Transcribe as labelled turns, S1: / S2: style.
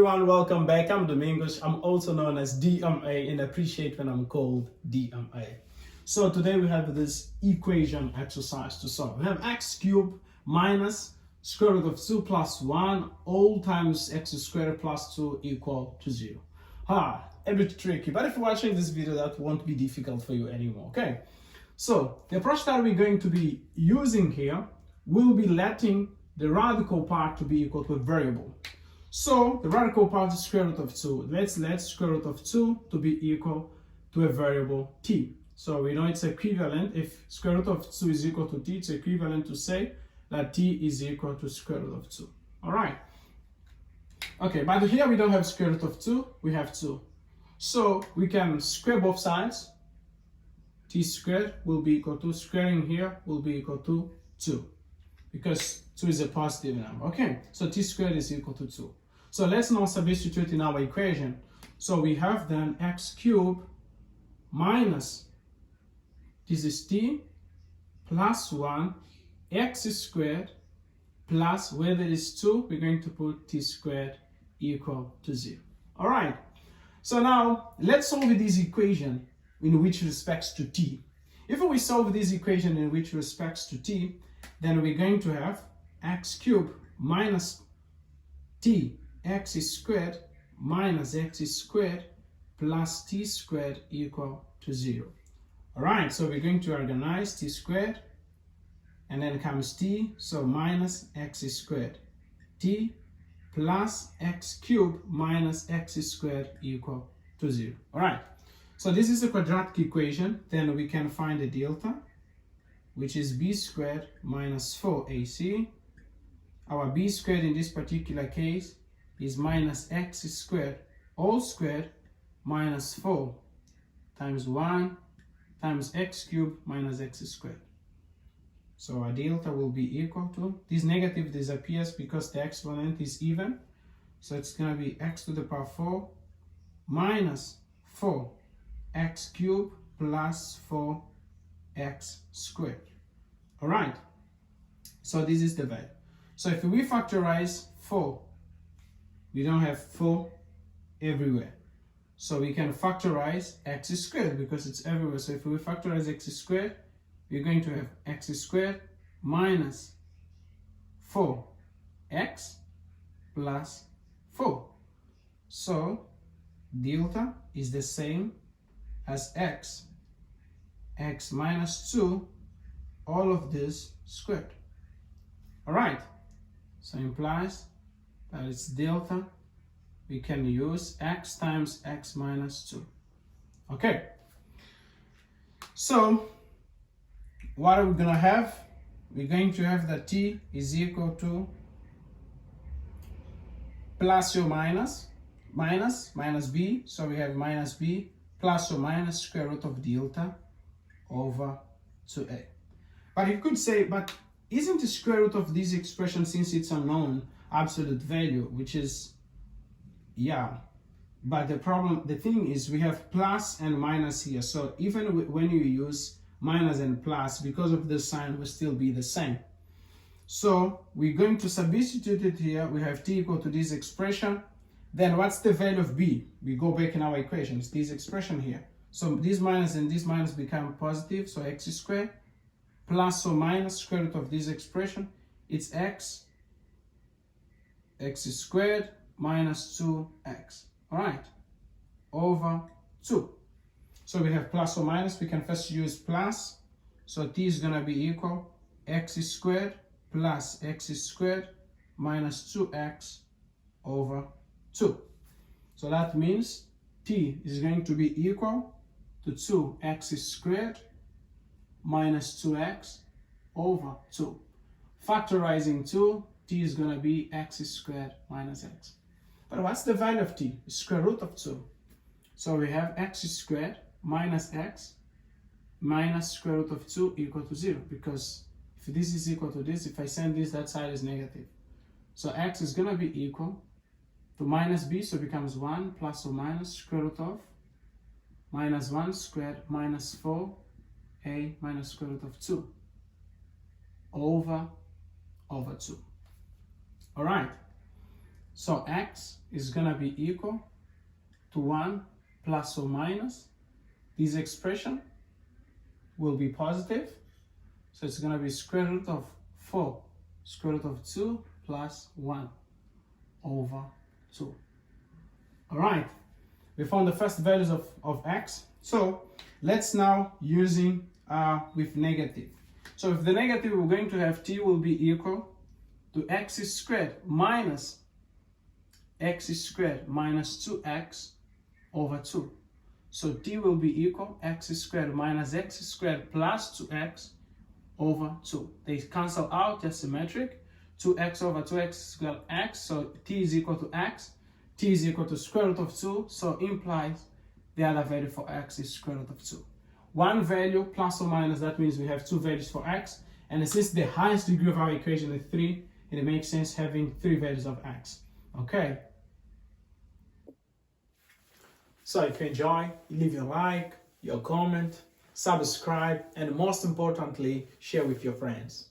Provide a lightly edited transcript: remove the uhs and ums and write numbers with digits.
S1: everyone, welcome back. I'm Domingos. I'm also known as DMA and appreciate when I'm called DMA. So today we have this equation exercise to solve. We have x cubed minus square root of 2 plus 1 all times x squared plus 2 equal to 0. A bit tricky, but if you're watching this video, that won't be difficult for you anymore, okay? So the approach that we're going to be using here will be letting the radical part to be equal to a variable. So the radical part is square root of 2. Let's let square root of 2 to be equal to a variable t. So we know it's equivalent. If square root of 2 is equal to t, it's equivalent to say that t is equal to square root of 2. All right. Okay, but here we don't have square root of 2, we have 2. So we can square both sides. T squared will be equal to, squaring here will be equal to 2. Because 2 is a positive number. Okay, so t squared is equal to 2. So let's now substitute in our equation. So we have then x cubed minus, this is t, plus 1, x squared, plus, where there is 2, we're going to put t squared equal to 0. All right, so now let's solve this equation in which respects to t. If we solve this equation in which respects to t, then we're going to have x cubed minus t x squared minus x squared plus t squared equal to 0. All right, so we're going to organize t squared, and then comes t, so minus x squared, t plus x cubed minus x squared equal to 0. All right, so this is a quadratic equation. Then we can find the delta, which is b squared minus 4ac. Our b squared in this particular case is minus x squared all squared minus 4 times 1 times x cubed minus x squared. So our delta will be equal to, this negative disappears because the exponent is even. So it's going to be x to the power 4 minus 4x cubed plus 4x squared. All right, so this is the value. So if we factorize 4, we don't have 4 everywhere. So we can factorize x squared because it's everywhere. So if we factorize x squared, we're going to have x squared minus 4x plus 4. So delta is the same as x minus 2, all of this squared. All right, so implies that it's delta. We can use x times x minus 2. Okay, so what are we going to have? We're going to have that t is equal to plus or minus b. So we have minus b plus or minus square root of delta over 2a. But you could say, but isn't the square root of this expression, since it's unknown, absolute value, which is, yeah, but the thing is we have plus and minus here. So even when you use minus and plus, because of the sign will still be the same. So we're going to substitute it here. We have t equal to this expression. Then what's the value of b? We go back in our equation. It's this expression here. So this minus and this minus become positive. So x squared plus or minus square root of this expression. It's x squared minus 2x. All right, over 2. So we have plus or minus. We can first use plus. So t is going to be equal x squared plus x squared minus 2x over 2. So that means t is going to be equal to 2x squared minus 2x over 2. Factorizing 2, t is going to be x squared minus x. But what's the value of t? Square root of 2. So we have x squared minus x minus square root of 2 equal to 0. Because if this is equal to this, if I send this, that side is negative. So x is going to be equal to minus b, so it becomes 1 plus or minus square root of minus 1 squared minus 4a minus square root of 2 over 2. All right, So x is going to be equal to 1 plus or minus. This expression will be positive. So it's going to be square root of 4, square root of 2 plus 1 over 2. All right, we found the first values of x. So let's now using with negative. So with the negative, we're going to have t will be equal to x squared minus x squared minus 2x over 2. So t will be equal x squared minus x squared plus 2x over 2. They cancel out, they're symmetric. 2x over 2x is equal to x, so t is equal to x. T is equal to square root of 2, so implies the other value for x is square root of 2. One value plus or minus, that means we have two values for x. And since the highest degree of our equation is 3, it makes sense having 3 values of x. Okay? So if you enjoy, leave your like, your comment, subscribe, and most importantly, share with your friends.